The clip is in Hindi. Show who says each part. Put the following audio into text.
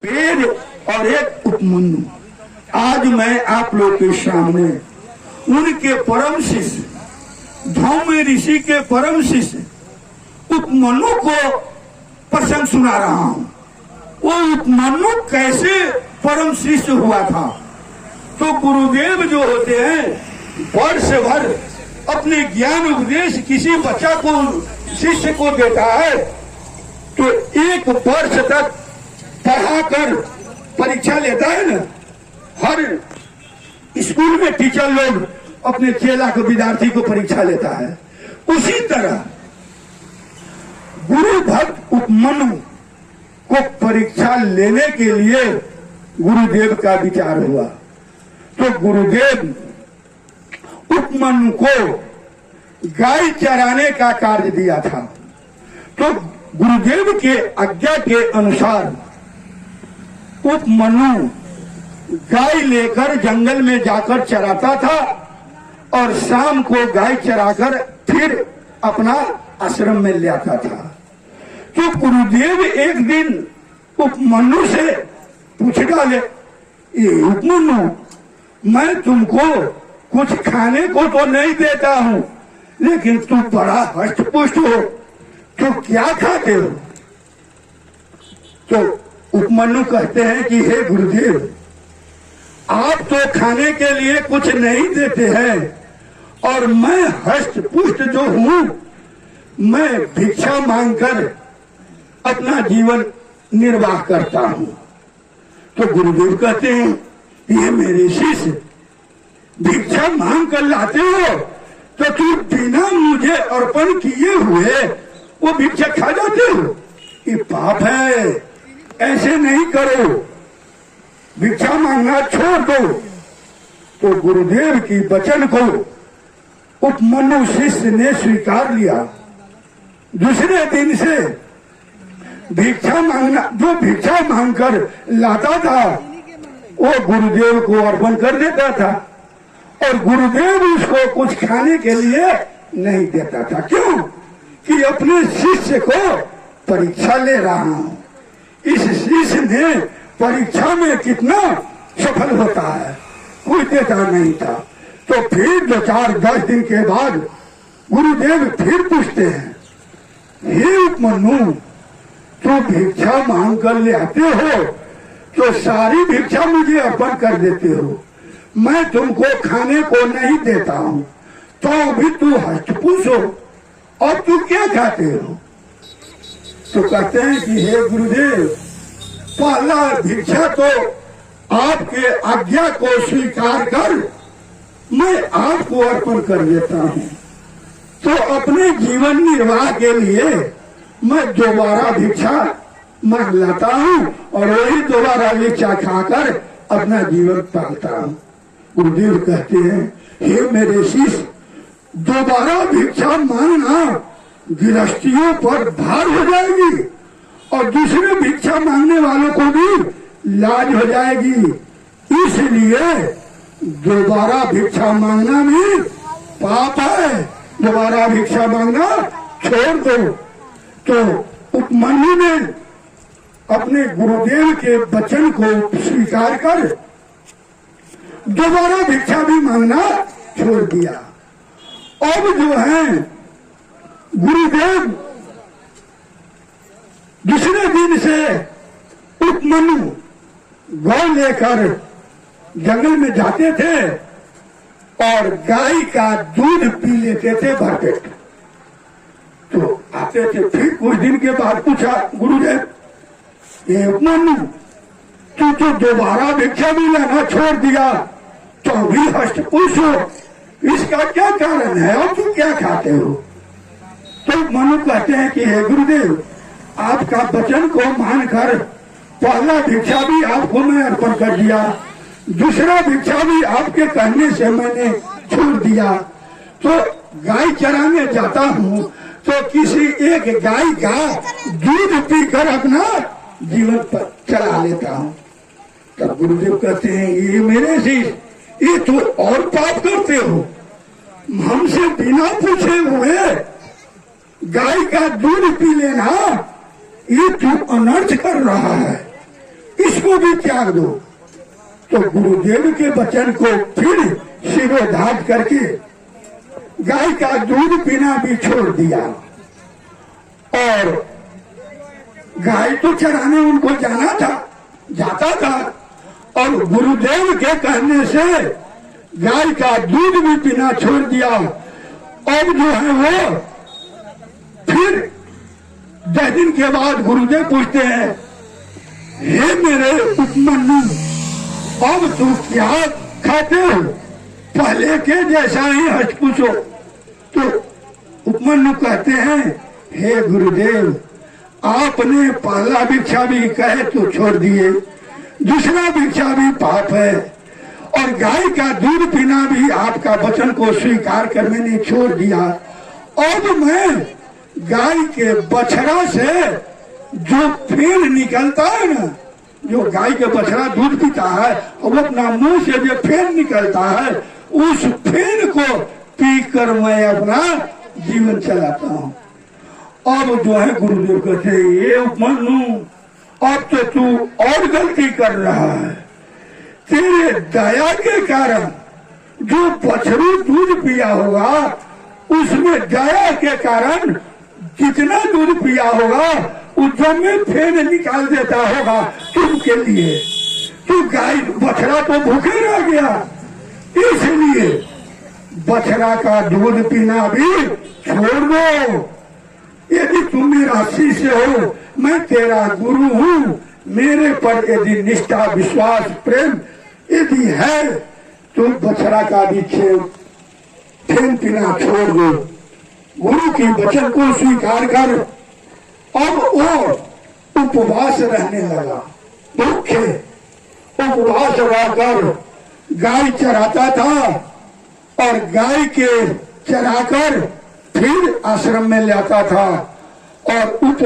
Speaker 1: पेड़ और एक उपमन्यु। आज मैं आप लोग के सामने उनके परम शिष्य धौम्य ऋषि के परम शिष्य उपमन्यु को प्रसंग सुना रहा हूँ। वो उपमन्यु कैसे परम शिष्य हुआ था। तो गुरुदेव जो होते हैं वर्ष भर अपने ज्ञान उपदेश किसी बच्चा को शिष्य को देता है तो एक वर्ष तक पढ़ाकर परीक्षा लेता है ना। हर स्कूल में टीचर लोग अपने चेला को विद्यार्थी को परीक्षा लेता है, उसी तरह गुरु भक्त उपमन्यु को परीक्षा लेने के लिए गुरुदेव का विचार हुआ। तो गुरुदेव उपमन्यु को गाय चराने का कार्य दिया था। तो गुरुदेव के आज्ञा के अनुसार उपमन्यु गाय लेकर जंगल में जाकर चराता था और शाम को गाय चराकर फिर अपना आश्रम में ले आता था। तो गुरुदेव एक दिन उपमन्यु से पूछ डाले, ये उपमन्यु, मैं तुमको कुछ खाने को तो नहीं देता हूँ, लेकिन तुम बड़ा हष्ट पुष्ट हो, तो क्या खाते हो। तो उपमन्यु कहते हैं कि हे गुरुदेव, आप तो खाने के लिए कुछ नहीं देते हैं और मैं हष्ट पुष्ट जो हूँ मैं भिक्षा मांगकर अपना जीवन निर्वाह करता हूँ। तो गुरुदेव कहते हैं, ये मेरे शिष्य भिक्षा मांग कर लाते हो तो तुम बिना मुझे अर्पण किए हुए वो भिक्षा खा जाते हो, ये पाप है, ऐसे नहीं करो, भिक्षा मांगना छोड़ दो। तो गुरुदेव की वचन को उपमन्यु शिष्य ने स्वीकार लिया। दूसरे दिन से भिक्षा मांगना, जो भिक्षा मांगकर लाता था वो गुरुदेव को अर्पण कर देता था और गुरुदेव उसको कुछ खाने के लिए नहीं देता था। क्यों? कि अपने शिष्य को परीक्षा ले रहा हूं, इस शिष्य ने परीक्षा में कितना सफल होता है, कोई देता नहीं था। तो फिर 2-4-10 दिन के बाद गुरुदेव फिर पूछते हैं, हे उपमन्यु, तो भिक्षा मांग कर ले आते हो तो सारी भिक्षा मुझे अर्पण कर देते हो, मैं तुमको खाने को नहीं देता हूँ, तो भी तू हष्टपुष्ट हो और तू क्या खाते हो। तो कहते हैं कि हे गुरुदेव, पहला भिक्षा तो आपके आज्ञा को स्वीकार कर मैं आपको अर्पण कर देता हूँ, तो अपने जीवन निर्वाह के लिए मैं दोबारा भिक्षा मांग लाता हूँ और वही दोबारा भिक्षा खाकर अपना जीवन पालता हूँ। गुरुदेव कहते हैं, हे मेरे शिष्य, दोबारा भिक्षा मांगना गृहस्थियों पर भार हो जाएगी और दूसरे भिक्षा मांगने वालों को भी लाज हो जाएगी, इसलिए दोबारा भिक्षा मांगना भी पाप है, दोबारा भिक्षा मांगना छोड़ दो। तो उपमन्यु ने अपने गुरुदेव के वचन को स्वीकार कर दोबारा भिक्षा भी मांगना छोड़ दिया। अब जो है गुरुदेव दूसरे दिन से उपमन्यु गौ लेकर जंगल में जाते थे और गाय का दूध पी लेते थे भरपेट। तो आते थे, फिर कुछ दिन के बाद पूछा गुरुदेव, ये उपमन्यु, तू तो दोबारा भिक्षा भी लेना छोड़ दिया तो भी हष्टपुष्ट हो, इसका क्या कारण है और तुम क्या खाते हो। तो मनु कहते हैं कि हे गुरुदेव, आपका वचन को मानकर पहला भिक्षा भी आपको मैं अर्पण कर दिया, दूसरा भिक्षा भी आपके कहने से मैंने छोड़ दिया। तो गाय चराने जाता हूँ तो किसी एक गाय का दूध पीकर अपना जीवन पर चला लेता हूँ। तब गुरुदेव कहते हैं, ये मेरे शिष्य, ये तो और पाप करते हो, हमसे बिना पूछे हुए गाय का दूध पी लेना, ये तू अनर्थ कर रहा है, इसको भी त्याग दो। तो गुरुदेव के वचन को फिर शिरोधार्य करके गाय का दूध पीना भी छोड़ दिया और गाय तो चराने उनको जाना था, जाता था, और गुरुदेव के कहने से गाय का दूध भी पीना छोड़ दिया। अब जो है वो फिर 10 दिन के बाद गुरुदेव पूछते हैं, हे मेरे उपमन्यु, अब तू क्या खाते हो? पहले के जैसा ही हंस पूछो। तो उपमन्यु कहते हैं, हे गुरुदेव, आपने पहला भिक्षा भी कहे तो छोड़ दिए, दूसरा भिक्षा भी पाप है, और गाय का दूध पीना भी आपका वचन को स्वीकार कर मैंने छोड़ दिया। अब मैं गाय के बछड़ा से जो फेन निकलता है ना, जो गाय के बछड़ा दूध पीता है और वो अपना मुंह से जो फेन निकलता है, उस फेन को पीकर मैं अपना जीवन चलाता हूँ। अब जो है गुरुदेव कहते हैं, ये उपमन्यु, अब तो तू और गलती कर रहा है। तेरे दया के कारण जो बछड़ू दूध पिया होगा, उसमें दया के कारण जितना दूध पिया होगा उसमें में फेन निकाल देता होगा तुमके लिए। तो गाय बछड़ा तो भूखे रह गया, इसलिए बछड़ा का दूध पीना भी छोड़ दो। यदि तुम मेरा शिष्य हो, मैं तेरा गुरु हूँ, मेरे पर यदि निष्ठा विश्वास प्रेम यदि है तो बछड़ा का भी फेन पीना छोड़ दो। गुरु के वचन को स्वीकार कर। अब वो उपवास रहने लगा, भूखे उपवास रहकर गाय चराता था और गाय के चराकर फिर आश्रम में लाता था और उपवास